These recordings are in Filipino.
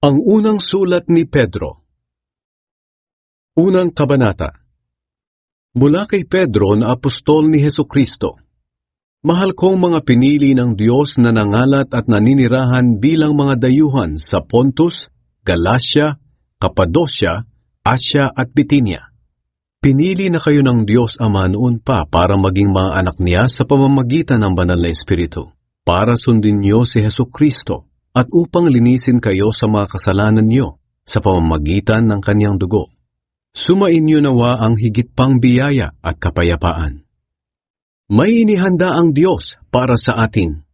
Ang unang sulat ni Pedro. Unang kabanata. Mula kay Pedro na apostol ni Hesukristo. Mahal kong mga pinili ng Diyos na nangalat at naninirahan bilang mga dayuhan sa Pontus, Galacia, Cappadocia, Asia at Bithynia. Pinili na kayo ng Diyos Ama noon pa para maging mga anak niya sa pamamagitan ng banal na Espiritu, para sundin niyo si Hesukristo at upang linisin kayo sa mga kasalanan niyo sa pamamagitan ng kanyang dugo. Sumainyo nawa ang higit pang biyaya at kapayapaan. May inihanda ang Diyos para sa atin.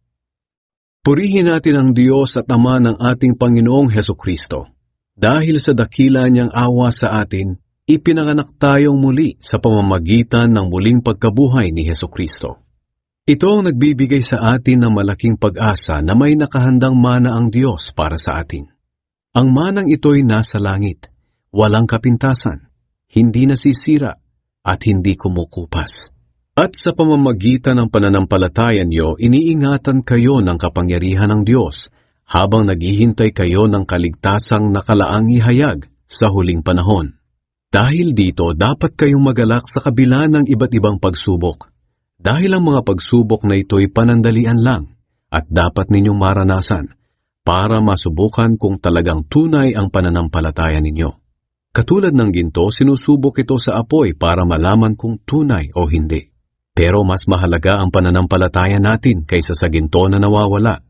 Purihin natin ang Diyos at Ama ng ating Panginoong Hesukristo. Dahil sa dakila niyang awa sa atin, ipinanganak tayong muli sa pamamagitan ng muling pagkabuhay ni Hesukristo. Ito ang nagbibigay sa atin ng malaking pag-asa na may nakahandang mana ang Diyos para sa atin. Ang manang ito'y nasa langit, walang kapintasan, hindi nasisira, at hindi kumukupas. At sa pamamagitan ng pananampalataya niyo, iniingatan kayo ng kapangyarihan ng Diyos habang naghihintay kayo ng kaligtasang nakalaang ihayag sa huling panahon. Dahil dito, dapat kayong magalak sa kabila ng iba't ibang pagsubok. Dahil ang mga pagsubok na ito'y panandalian lang at dapat ninyong maranasan para masubukan kung talagang tunay ang pananampalataya ninyo. Katulad ng ginto, sinusubok ito sa apoy para malaman kung tunay o hindi. Pero mas mahalaga ang pananampalataya natin kaysa sa ginto na nawawala.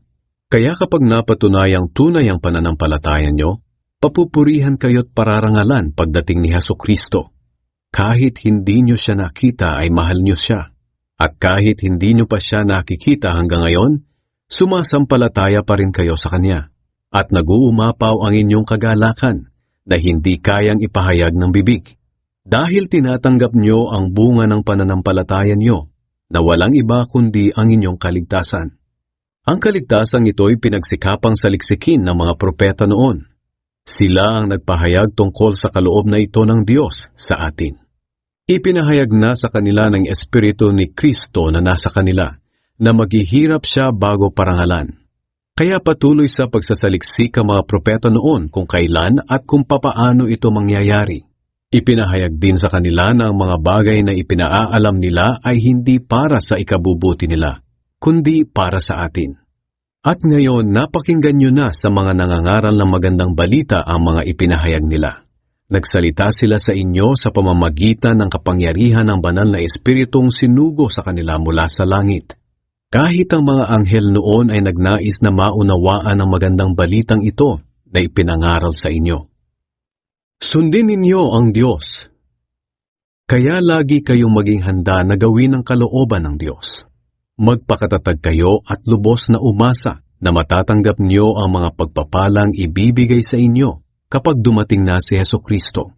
Kaya kapag napatunayang tunay ang pananampalataya nyo, papupurihan kayo't pararangalan pagdating ni Hesukristo. Kahit hindi nyo siya nakita ay mahal nyo siya. At kahit hindi nyo pa siya nakikita hanggang ngayon, sumasampalataya pa rin kayo sa Kanya. At nag-uumapaw ang inyong kagalakan na hindi kayang ipahayag ng bibig. Dahil tinatanggap nyo ang bunga ng pananampalataya nyo, na walang iba kundi ang inyong kaligtasan. Ang kaligtasang ito'y pinagsikapang saliksikin ng mga propeta noon. Sila ang nagpahayag tungkol sa kaloob na ito ng Diyos sa atin. Ipinahayag na sa kanila ng Espiritu ni Kristo na nasa kanila, na maghihirap siya bago parangalan. Kaya patuloy sa pagsasaliksik ang mga propeta noon kung kailan at kung papaano ito mangyayari. Ipinahayag din sa kanila na ang mga bagay na ipinaalam nila ay hindi para sa ikabubuti nila, kundi para sa atin. At ngayon, napakinggan nyo na sa mga nangangaral ng magandang balita ang mga ipinahayag nila. Nagsalita sila sa inyo sa pamamagitan ng kapangyarihan ng banal na Espiritong sinugo sa kanila mula sa langit. Kahit ang mga anghel noon ay nagnais na maunawaan ang magandang balitang ito na ipinangaral sa inyo. Sundin ninyo ang Diyos. Kaya lagi kayong maging handa na gawin ang kalooban ng Diyos. Magpakatatag kayo at lubos na umasa na matatanggap niyo ang mga pagpapalang ibibigay sa inyo kapag dumating na si Hesukristo.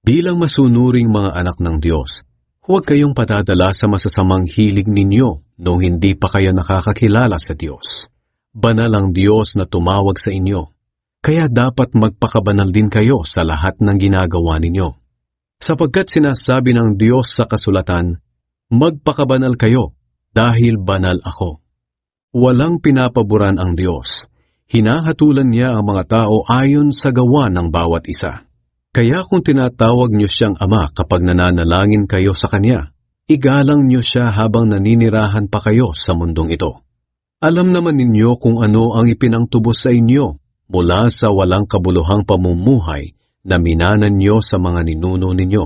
Bilang masunuring mga anak ng Diyos, huwag kayong patadala sa masasamang hilig ninyo nung hindi pa kayo nakakakilala sa Diyos. Banal ang Diyos na tumawag sa inyo. Kaya dapat magpakabanal din kayo sa lahat ng ginagawa ninyo. Sapagkat sinasabi ng Diyos sa kasulatan, magpakabanal kayo dahil banal ako. Walang pinapaboran ang Diyos. Hinahatulan niya ang mga tao ayon sa gawa ng bawat isa. Kaya kung tinatawag niyo siyang Ama kapag nananalangin kayo sa Kanya, igalang niyo siya habang naninirahan pa kayo sa mundong ito. Alam naman ninyo kung ano ang ipinangtubos sa inyo mula sa walang kabuluhang pamumuhay na minanan niyo sa mga ninuno ninyo.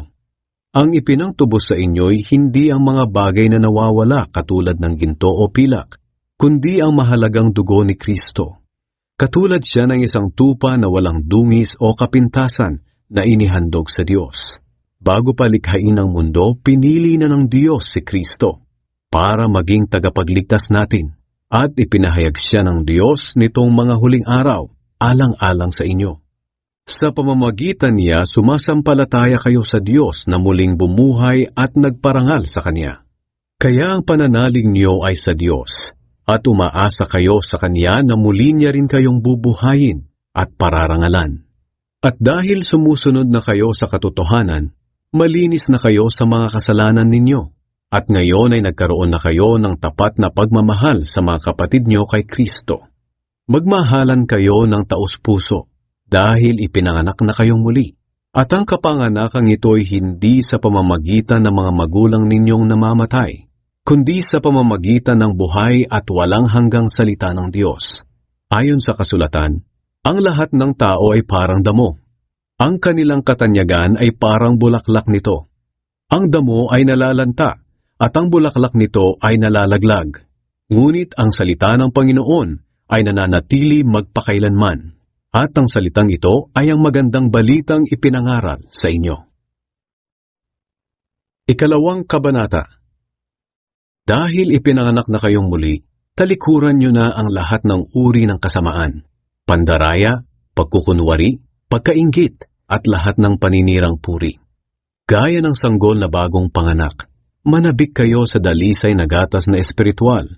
Ang ipinangtubos sa inyo'y hindi ang mga bagay na nawawala katulad ng ginto o pilak, kundi ang mahalagang dugo ni Kristo. Katulad siya ng isang tupa na walang dungis o kapintasan na inihandog sa Diyos. Bago pa likhain ang mundo, pinili na ng Diyos si Kristo para maging tagapagligtas natin at ipinahayag siya ng Diyos nitong mga huling araw alang-alang sa inyo. Sa pamamagitan niya, sumasampalataya kayo sa Diyos na muling bumuhay at nagparangal sa Kanya. Kaya ang pananalig niyo ay sa Diyos, at umaasa kayo sa Kanya na muli niya rin kayong bubuhayin at pararangalan. At dahil sumusunod na kayo sa katotohanan, malinis na kayo sa mga kasalanan ninyo, at ngayon ay nagkaroon na kayo ng tapat na pagmamahal sa mga kapatid niyo kay Kristo. Magmahalan kayo ng taos-puso, dahil ipinanganak na kayong muli. At ang kapanganakang ito'y hindi sa pamamagitan ng mga magulang ninyong namamatay, kundi sa pamamagitan ng buhay at walang hanggang salita ng Diyos. Ayon sa kasulatan, ang lahat ng tao ay parang damo. Ang kanilang katanyagan ay parang bulaklak nito. Ang damo ay nalalanta, at ang bulaklak nito ay nalalaglag. Ngunit ang salita ng Panginoon ay nananatili magpakailanman. At ang salitang ito ay ang magandang balitang ipinangaral sa inyo. Ikalawang kabanata. Dahil ipinanganak na kayong muli, talikuran nyo na ang lahat ng uri ng kasamaan, pandaraya, pagkukunwari, pagkainggit, at lahat ng paninirang puri. Gaya ng sanggol na bagong panganak, manabik kayo sa dalisay na gatas na espiritual,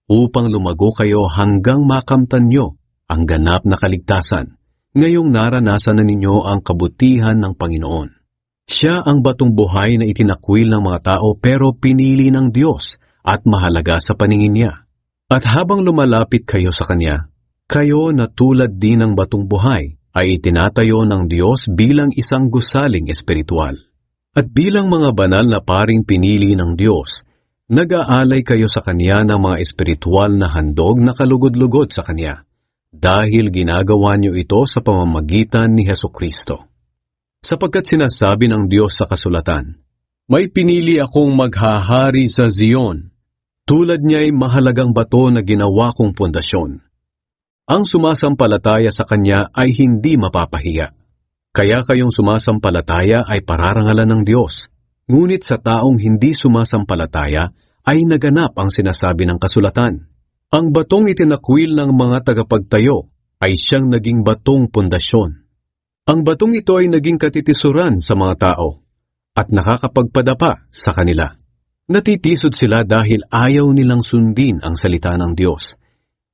upang lumago kayo hanggang makamtan nyo ang ganap na kaligtasan. Ngayong naranasan na ninyo ang kabutihan ng Panginoon. Siya ang batong buhay na itinakwil ng mga tao pero pinili ng Diyos at mahalaga sa paningin niya. At habang lumalapit kayo sa Kanya, kayo na tulad din ng batong buhay ay itinatayo ng Diyos bilang isang gusaling espiritual. At bilang mga banal na paring pinili ng Diyos, nag-aalay kayo sa Kanya ng mga espiritual na handog na kalugod-lugod sa Kanya. Dahil ginagawa niyo ito sa pamamagitan ni Hesukristo. Sapagkat sinasabi ng Diyos sa kasulatan, may pinili akong maghahari sa Zion, tulad niya'y mahalagang bato na ginawa kong pundasyon. Ang sumasampalataya sa Kanya ay hindi mapapahiya. Kaya kayong sumasampalataya ay pararangalan ng Diyos, ngunit sa taong hindi sumasampalataya ay naganap ang sinasabi ng kasulatan. Ang batong itinakwil ng mga tagapagtayo ay siyang naging batong pundasyon. Ang batong ito ay naging katitisuran sa mga tao at nakakapagpadapa sa kanila. Natitisod sila dahil ayaw nilang sundin ang salita ng Diyos.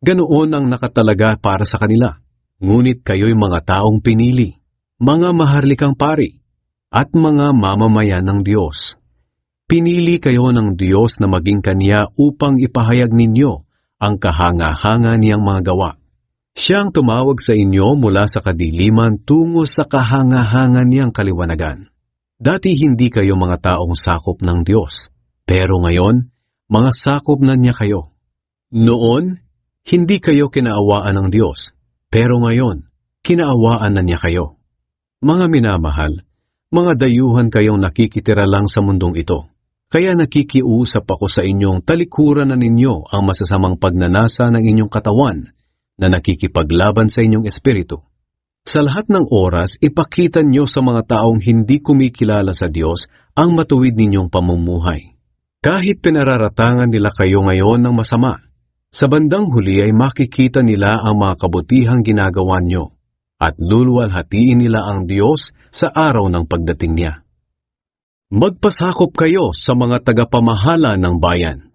Ganoon ang nakatalaga para sa kanila. Ngunit kayo'y mga taong pinili, mga maharlikang pari, at mga mamamayan ng Diyos. Pinili kayo ng Diyos na maging Kanya upang ipahayag ninyo ang kahanga-hanga niyang mga gawa. Siya ang tumawag sa inyo mula sa kadiliman tungo sa kahanga-hanga niyang kaliwanagan. Dati hindi kayo mga taong sakop ng Diyos, pero ngayon, mga sakop na niya kayo. Noon, hindi kayo kinaawaan ng Diyos, pero ngayon, kinaawaan na niya kayo. Mga minamahal, mga dayuhan kayong nakikitira lang sa mundong ito. Kaya nakikiusap ako sa inyong talikuran na ninyo ang masasamang pagnanasa ng inyong katawan na nakikipaglaban sa inyong espiritu. Sa lahat ng oras, ipakita nyo sa mga taong hindi kumikilala sa Diyos ang matuwid ninyong pamumuhay. Kahit pinararatangan nila kayo ngayon ng masama, sa bandang huli ay makikita nila ang mga kabutihang ginagawa nyo at luluwalhatiin nila ang Diyos sa araw ng pagdating niya. Magpasakop kayo sa mga tagapamahala ng bayan.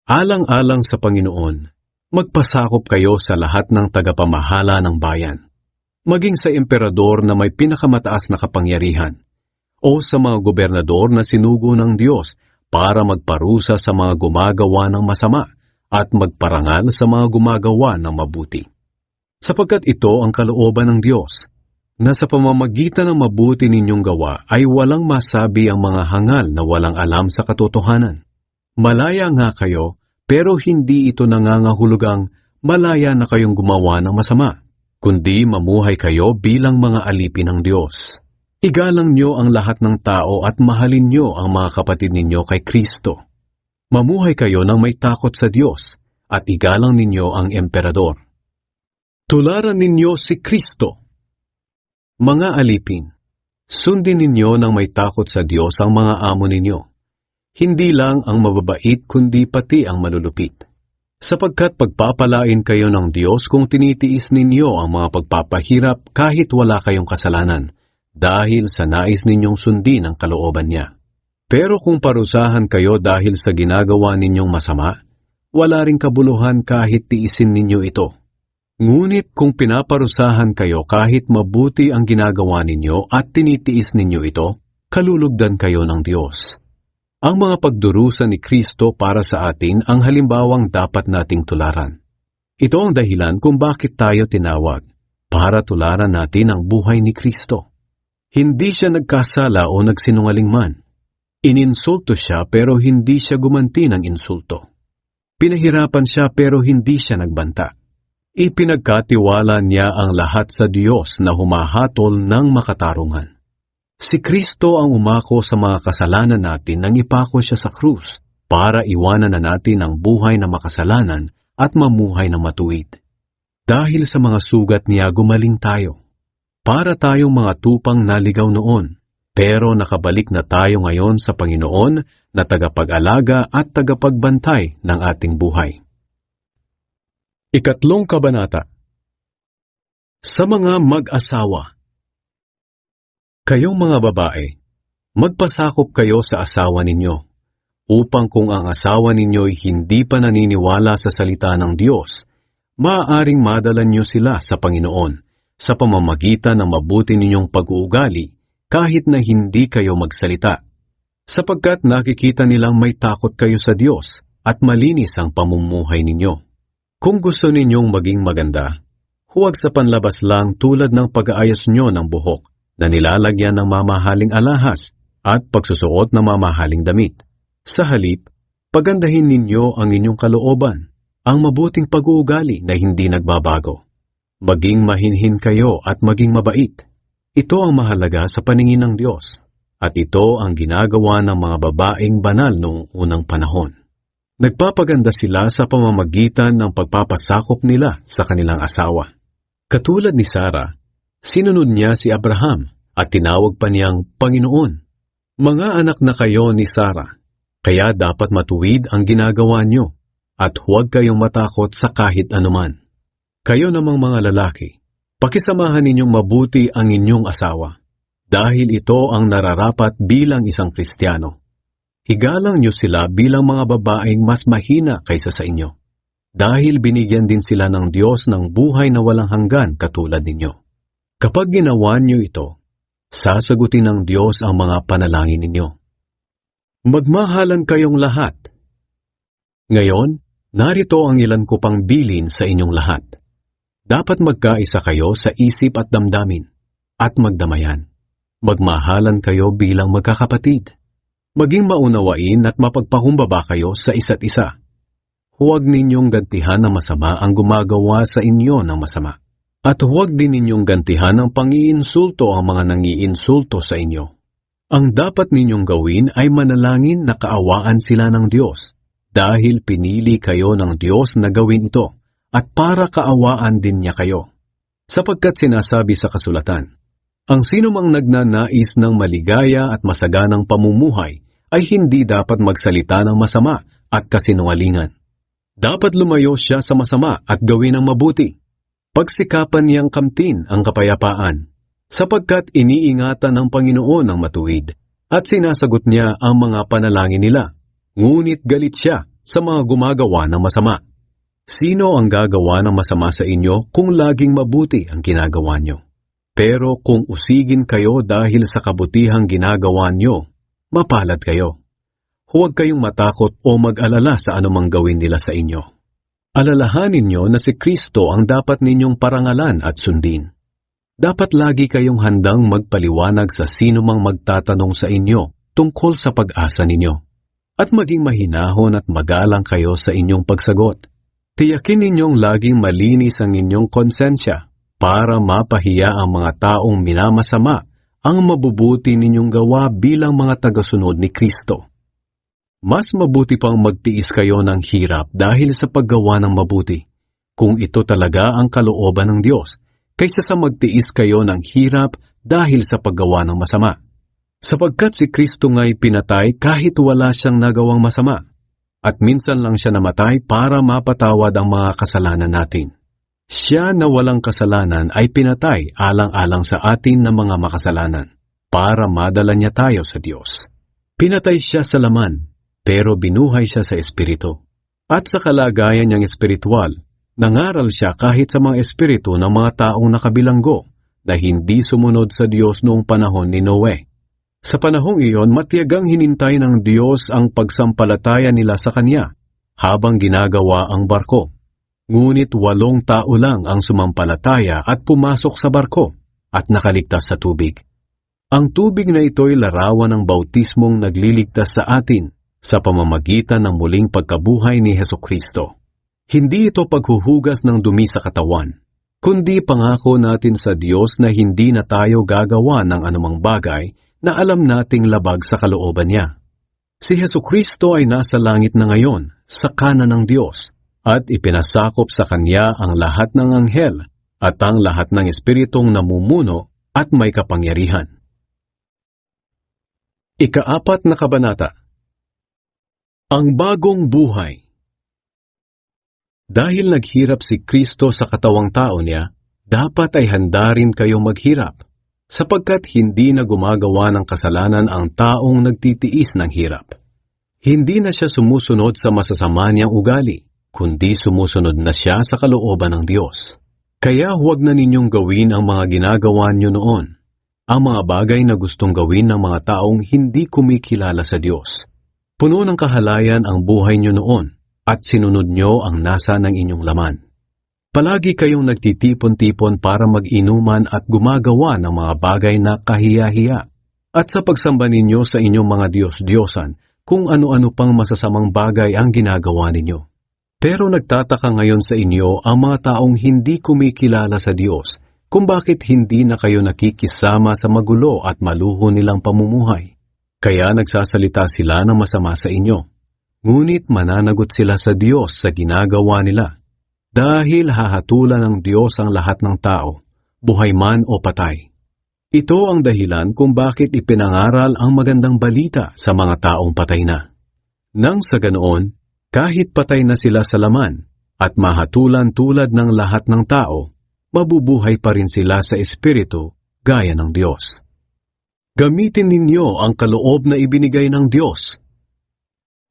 Alang-alang sa Panginoon, magpasakop kayo sa lahat ng tagapamahala ng bayan, maging sa emperador na may pinakamataas na kapangyarihan, o sa mga gobernador na sinugo ng Diyos para magparusa sa mga gumagawa ng masama at magparangal sa mga gumagawa ng mabuti. Sapagkat ito ang kalooban ng Diyos, na sa pamamagitan ng mabuti ninyong gawa ay walang masabi ang mga hangal na walang alam sa katotohanan. Malaya nga kayo, pero hindi ito nangangahulugang malaya na kayong gumawa ng masama, kundi mamuhay kayo bilang mga alipin ng Diyos. Igalang nyo ang lahat ng tao at mahalin nyo ang mga kapatid ninyo kay Kristo. Mamuhay kayo ng may takot sa Diyos at igalang ninyo ang emperador. Tularan ninyo si Kristo. Mga alipin, sundin ninyo ng may takot sa Diyos ang mga amo ninyo. Hindi lang ang mababait kundi pati ang malulupit. Sapagkat pagpapalain kayo ng Diyos kung tinitiis ninyo ang mga pagpapahirap kahit wala kayong kasalanan, dahil sa nais ninyong sundin ang kalooban niya. Pero kung parusahan kayo dahil sa ginagawa ninyong masama, wala ring kabuluhan kahit tiisin ninyo ito. Ngunit kung pinaparusahan kayo kahit mabuti ang ginagawa ninyo at tinitiis ninyo ito, kalulugdan kayo ng Diyos. Ang mga pagdurusa ni Kristo para sa atin ang halimbawang dapat nating tularan. Ito ang dahilan kung bakit tayo tinawag, para para tularan natin ang buhay ni Kristo. Hindi siya nagkasala o nagsinungaling man. Ininsulto siya pero hindi siya gumanti ng insulto. Pinahirapan siya pero hindi siya nagbanta. Ipinagkatiwala niya ang lahat sa Diyos na humahatol ng makatarungan. Si Kristo ang umako sa mga kasalanan natin nang ipako siya sa krus para iwanan na natin ang buhay na makasalanan at mamuhay na matuwid. Dahil sa mga sugat niya gumaling tayo. Para tayong mga tupang naligaw noon, pero nakabalik na tayo ngayon sa Panginoon na tagapag-alaga at tagapagbantay ng ating buhay. Ikatlong kabanata. Sa mga mag-asawa. Kayong mga babae, magpasakop kayo sa asawa ninyo, upang kung ang asawa ninyo'y hindi pa naniniwala sa salita ng Diyos, maaaring madala niyo sila sa Panginoon sa pamamagitan ng mabuti ninyong pag-uugali kahit na hindi kayo magsalita, sapagkat nakikita nilang may takot kayo sa Diyos at malinis ang pamumuhay ninyo. Kung gusto ninyong maging maganda, huwag sa panlabas lang tulad ng pag-aayos nyo ng buhok na nilalagyan ng mamahaling alahas at pagsusuot ng mamahaling damit. Sa halip, pagandahin ninyo ang inyong kalooban, ang mabuting pag-uugali na hindi nagbabago. Maging mahinhin kayo at maging mabait. Ito ang mahalaga sa paningin ng Diyos, at ito ang ginagawa ng mga babaeng banal noong unang panahon. Nagpapaganda sila sa pamamagitan ng pagpapasakop nila sa kanilang asawa. Katulad ni Sarah, sinunod niya si Abraham at tinawag pa niyang Panginoon. Mga anak na kayo ni Sarah, kaya dapat matuwid ang ginagawa niyo at huwag kayong matakot sa kahit anuman. Kayo namang mga lalaki, pakisamahan ninyong mabuti ang inyong asawa, dahil ito ang nararapat bilang isang Kristiyano. Higalang niyo sila bilang mga babaeng mas mahina kaysa sa inyo, dahil binigyan din sila ng Diyos ng buhay na walang hanggan katulad ninyo. Kapag ginawa niyo ito, sasagutin ng Diyos ang mga panalangin ninyo. Magmahalan kayong lahat. Ngayon, narito ang ilan ko pang bilin sa inyong lahat. Dapat magkaisa kayo sa isip at damdamin, at magdamayan. Magmahalan kayo bilang magkakapatid. Maging maunawain at mapagpakumbaba kayo sa isa't isa. Huwag ninyong gantihan ng masama ang gumagawa sa inyo ng masama. At huwag din ninyong gantihan ng pang-iinsulto ang mga nangiinsulto sa inyo. Ang dapat ninyong gawin ay manalangin na kaawaan sila ng Diyos, dahil pinili kayo ng Diyos na gawin ito, at para kaawaan din niya kayo. Sapagkat sinasabi sa kasulatan, ang sinumang nagnanais ng maligaya at masaganang pamumuhay ay hindi dapat magsalita ng masama at kasinungalingan. Dapat lumayo siya sa masama at gawin ang mabuti. Pagsikapan niyang kamtin ang kapayapaan, sapagkat iniingatan ng Panginoon ang matuwid, at sinasagot niya ang mga panalangin nila. Ngunit galit siya sa mga gumagawa ng masama. Sino ang gagawa ng masama sa inyo kung laging mabuti ang ginagawa nyo? Pero kung usigin kayo dahil sa kabutihang ginagawa nyo, mapalad kayo. Huwag kayong matakot o mag-alala sa anumang gawin nila sa inyo. Alalahanin nyo na si Kristo ang dapat ninyong parangalan at sundin. Dapat lagi kayong handang magpaliwanag sa sino mang magtatanong sa inyo tungkol sa pag-asa ninyo. At maging mahinahon at magalang kayo sa inyong pagsagot. Tiyakin ninyong laging malinis ang inyong konsensya para mapahiya ang mga taong minamasama ang mabubuti ninyong gawa bilang mga tagasunod ni Kristo. Mas mabuti pang magtiis kayo ng hirap dahil sa paggawa ng mabuti, kung ito talaga ang kalooban ng Diyos, kaysa sa magtiis kayo ng hirap dahil sa paggawa ng masama. Sapagkat si Kristo nga'y pinatay kahit wala siyang nagawang masama, at minsan lang siya namatay para mapatawad ang mga kasalanan natin. Siya na walang kasalanan ay pinatay alang-alang sa atin na mga makasalanan, para madala niya tayo sa Diyos. Pinatay siya sa laman, pero binuhay siya sa espiritu. At sa kalagayan niyang espiritual, nangaral siya kahit sa mga espiritu ng mga taong nakabilanggo na hindi sumunod sa Diyos noong panahon ni Noe. Sa panahong iyon, matiyagang hinintay ng Diyos ang pagsampalataya nila sa Kanya habang ginagawa ang barko. Ngunit 8 tao lang ang sumampalataya at pumasok sa barko at nakaligtas sa tubig. Ang tubig na ito'y larawan ng bautismong nagliligtas sa atin sa pamamagitan ng muling pagkabuhay ni Hesukristo. Hindi ito paghuhugas ng dumi sa katawan, kundi pangako natin sa Diyos na hindi na tayo gagawa ng anumang bagay na alam nating labag sa kalooban niya. Si Hesukristo ay nasa langit na ngayon, sa kanan ng Diyos, at ipinasakop sa Kanya ang lahat ng anghel at ang lahat ng espiritong namumuno at may kapangyarihan. Ika-4 na kabanata. Ang bagong buhay. Dahil naghirap si Kristo sa katawang tao niya, dapat ay handa rin kayong maghirap, sapagkat hindi na gumagawa ng kasalanan ang taong nagtitiis ng hirap. Hindi na siya sumusunod sa masasama niyang ugali, kundi sumusunod na siya sa kalooban ng Diyos. Kaya huwag na ninyong gawin ang mga ginagawa niyo noon, ang mga bagay na gustong gawin ng mga taong hindi kumikilala sa Diyos. Puno ng kahalayan ang buhay niyo noon, at sinunod niyo ang nasa ng inyong laman. Palagi kayong nagtitipon-tipon para mag-inuman at gumagawa ng mga bagay na kahiya-hiya, at sa pagsamba ninyo sa inyong mga Diyos-Diyosan, kung ano-ano pang masasamang bagay ang ginagawa ninyo. Pero nagtataka ngayon sa inyo ang mga taong hindi kumikilala sa Diyos kung bakit hindi na kayo nakikisama sa magulo at maluho nilang pamumuhay. Kaya nagsasalita sila ng masama sa inyo. Ngunit mananagot sila sa Diyos sa ginagawa nila. Dahil hahatulan ng Diyos ang lahat ng tao, buhay man o patay. Ito ang dahilan kung bakit ipinangaral ang magandang balita sa mga taong patay na. Nang sa ganoon, kahit patay na sila sa laman at mahatulan tulad ng lahat ng tao, mabubuhay pa rin sila sa espiritu gaya ng Diyos. Gamitin ninyo ang kaloob na ibinigay ng Diyos.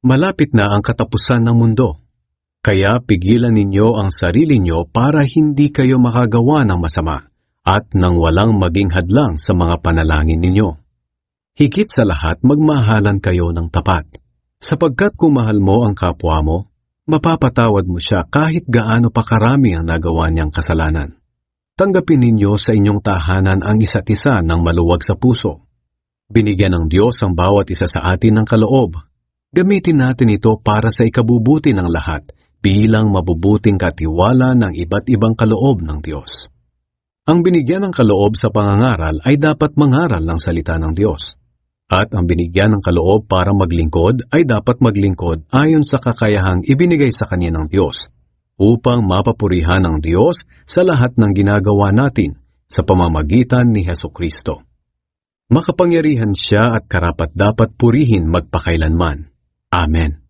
Malapit na ang katapusan ng mundo, kaya pigilan ninyo ang sarili nyo para hindi kayo makagawa ng masama at nang walang maging hadlang sa mga panalangin ninyo. Higit sa lahat, magmahalan kayo ng tapat. Sapagkat kung mahal mo ang kapwa mo, mapapatawad mo siya kahit gaano pa karami ang nagawa niyang kasalanan. Tanggapin ninyo sa inyong tahanan ang isa't isa ng maluwag sa puso. Binigyan ng Diyos ang bawat isa sa atin ng kaloob. Gamitin natin ito para sa ikabubuti ng lahat bilang mabubuting katiwala ng iba't ibang kaloob ng Diyos. Ang binigyan ng kaloob sa pangangaral ay dapat mangaral ng salita ng Diyos. At ang binigyan ng kaloob para maglingkod ay dapat maglingkod ayon sa kakayahang ibinigay sa kanya ng Diyos, upang mapapurihan ng Diyos sa lahat ng ginagawa natin sa pamamagitan ni Hesukristo. Makapangyarihan siya at karapat-dapat purihin magpakailanman. Amen.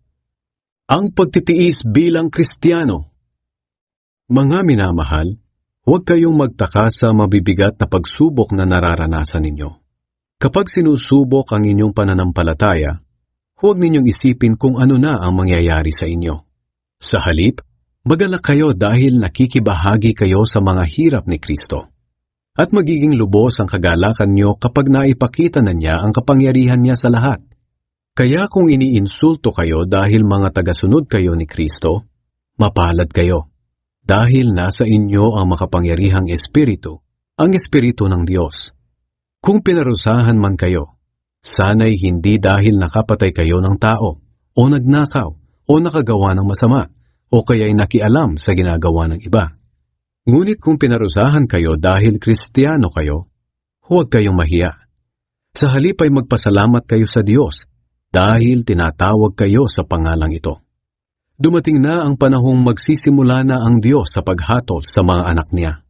Ang pagtitiis bilang Kristiyano. Mga minamahal, huwag kayong magtaka sa mabibigat na pagsubok na nararanasan ninyo. Kapag sinusubok ang inyong pananampalataya, huwag ninyong isipin kung ano na ang mangyayari sa inyo. Sa halip, magalak kayo dahil nakikibahagi kayo sa mga hirap ni Kristo. At magiging lubos ang kagalakan nyo kapag naipakita na niya ang kapangyarihan niya sa lahat. Kaya kung iniinsulto kayo dahil mga tagasunod kayo ni Kristo, mapalad kayo. Dahil nasa inyo ang makapangyarihang Espiritu, ang Espiritu ng Diyos. Kung pinarusahan man kayo, sana'y hindi dahil nakapatay kayo ng tao, o nagnakaw, o nakagawa ng masama, o kaya'y nakialam sa ginagawa ng iba. Ngunit kung pinarusahan kayo dahil Kristiyano kayo, huwag kayong mahiya. Sa halip ay magpasalamat kayo sa Diyos, dahil tinatawag kayo sa pangalang ito. Dumating na ang panahong magsisimula na ang Diyos sa paghatol sa mga anak niya.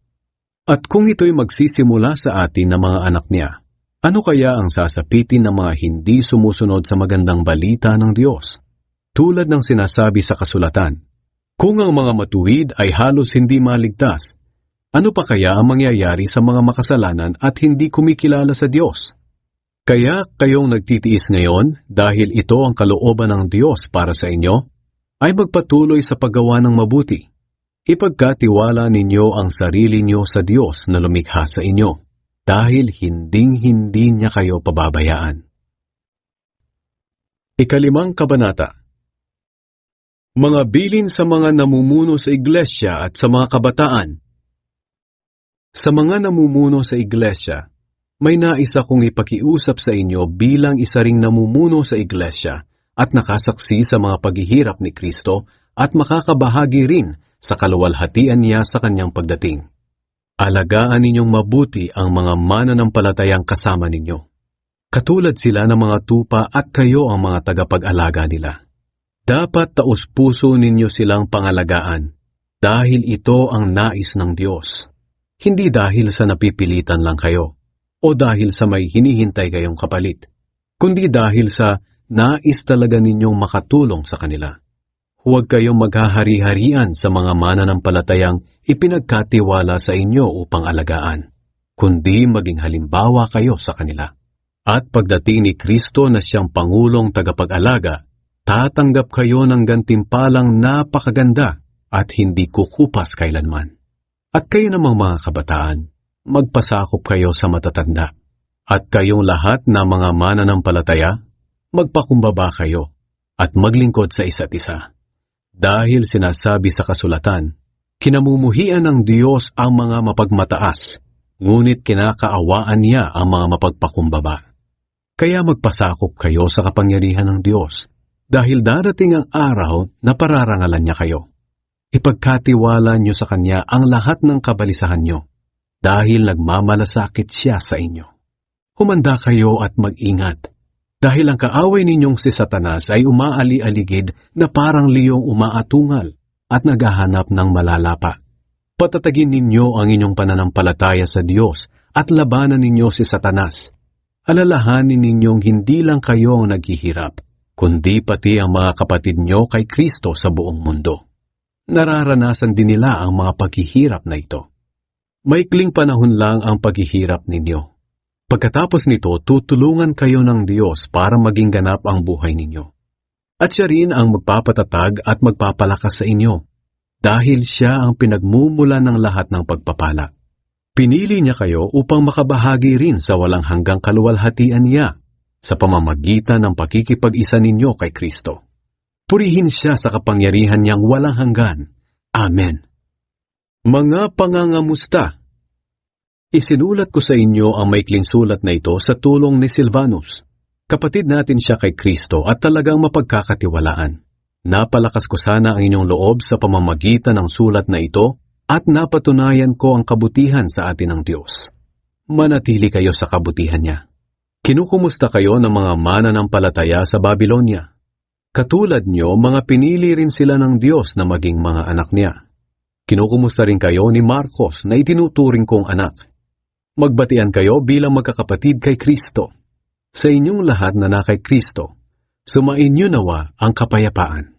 At kung ito'y magsisimula sa atin ng mga anak niya, ano kaya ang sasapitin ng mga hindi sumusunod sa magandang balita ng Diyos? Tulad ng sinasabi sa kasulatan, kung ang mga matuwid ay halos hindi maligtas, ano pa kaya ang mangyayari sa mga makasalanan at hindi kumikilala sa Diyos? Kaya kayong nagtitiis ngayon dahil ito ang kalooban ng Diyos para sa inyo, ay magpatuloy sa paggawa ng mabuti. Ipagkatiwala ninyo ang sarili niyo sa Diyos na lumikha sa inyo, dahil hinding-hindi niya kayo pababayaan. Ika-5 kabanata. Mga bilin sa mga namumuno sa iglesia at sa mga kabataan. Sa mga namumuno sa iglesia, may nais akong ipakiusap sa inyo bilang isa ring namumuno sa iglesia at nakasaksi sa mga paghihirap ni Kristo at makakabahagi rin sa kaluwalhatian niya sa kanyang pagdating. Alagaan ninyong mabuti ang mga mananampalatayang kasama ninyo. Katulad sila ng mga tupa at kayo ang mga tagapag-alaga nila. Dapat taos-puso ninyo silang pangalagaan dahil ito ang nais ng Diyos. Hindi dahil sa napipilitan lang kayo o dahil sa may hinihintay kayong kapalit, kundi dahil sa nais talaga ninyong makatulong sa kanila. Huwag kayong maghahari-harian sa mga mananampalatayang ipinagkatiwala sa inyo upang alagaan, kundi maging halimbawa kayo sa kanila. At pagdating ni Kristo na siyang Pangulong tagapag-alaga, tatanggap kayo ng gantimpalang napakaganda at hindi kukupas kailanman. At kayo namang mga kabataan, magpasakop kayo sa matatanda. At kayong lahat na mga mananampalataya, magpakumbaba kayo at maglingkod sa isa't isa. Dahil sinasabi sa kasulatan, kinamumuhian ng Diyos ang mga mapagmataas, ngunit kinakaawaan niya ang mga mapagpakumbaba. Kaya magpasakop kayo sa kapangyarihan ng Diyos, dahil darating ang araw na pararangalan niya kayo. Ipagkatiwala niyo sa Kanya ang lahat ng kabalisahan niyo, dahil nagmamalasakit siya sa inyo. Humanda kayo at mag-ingat, dahil ang kaaway ninyong si Satanas ay umaali-aligid na parang liyong umaatungal at naghahanap ng malalapa. Patatagin ninyo ang inyong pananampalataya sa Diyos at labanan ninyo si Satanas. Alalahanin ninyong hindi lang kayo ang naghihirap, kundi pati ang mga kapatid nyo kay Kristo sa buong mundo. Nararanasan din nila ang mga paghihirap na ito. Maikling panahon lang ang paghihirap ninyo. Pagkatapos nito, tutulungan kayo ng Diyos para maging ganap ang buhay ninyo. At siya rin ang magpapatatag at magpapalakas sa inyo, dahil siya ang pinagmumula ng lahat ng pagpapala. Pinili niya kayo upang makabahagi rin sa walang hanggang kaluwalhatian niya sa pamamagitan ng pakikipag-isa ninyo kay Kristo. Purihin siya sa kapangyarihan niyang walang hanggan. Amen. Mga pangangamusta. Isinulat ko sa inyo ang maikling sulat na ito sa tulong ni Silvanus. Kapatid natin siya kay Kristo at talagang mapagkakatiwalaan. Napalakas ko sana ang inyong loob sa pamamagitan ng sulat na ito at napatunayan ko ang kabutihan sa atin ng Diyos. Manatili kayo sa kabutihan niya. Kinukumusta kayo ng mga mananampalataya sa Babylonia. Katulad nyo, mga pinili rin sila ng Diyos na maging mga anak niya. Kinukumusta rin kayo ni Marcos na itinuturing kong anak. Magbatian kayo bilang magkakapatid kay Kristo. Sa inyong lahat na kay Kristo, sumainyo nawa ang kapayapaan.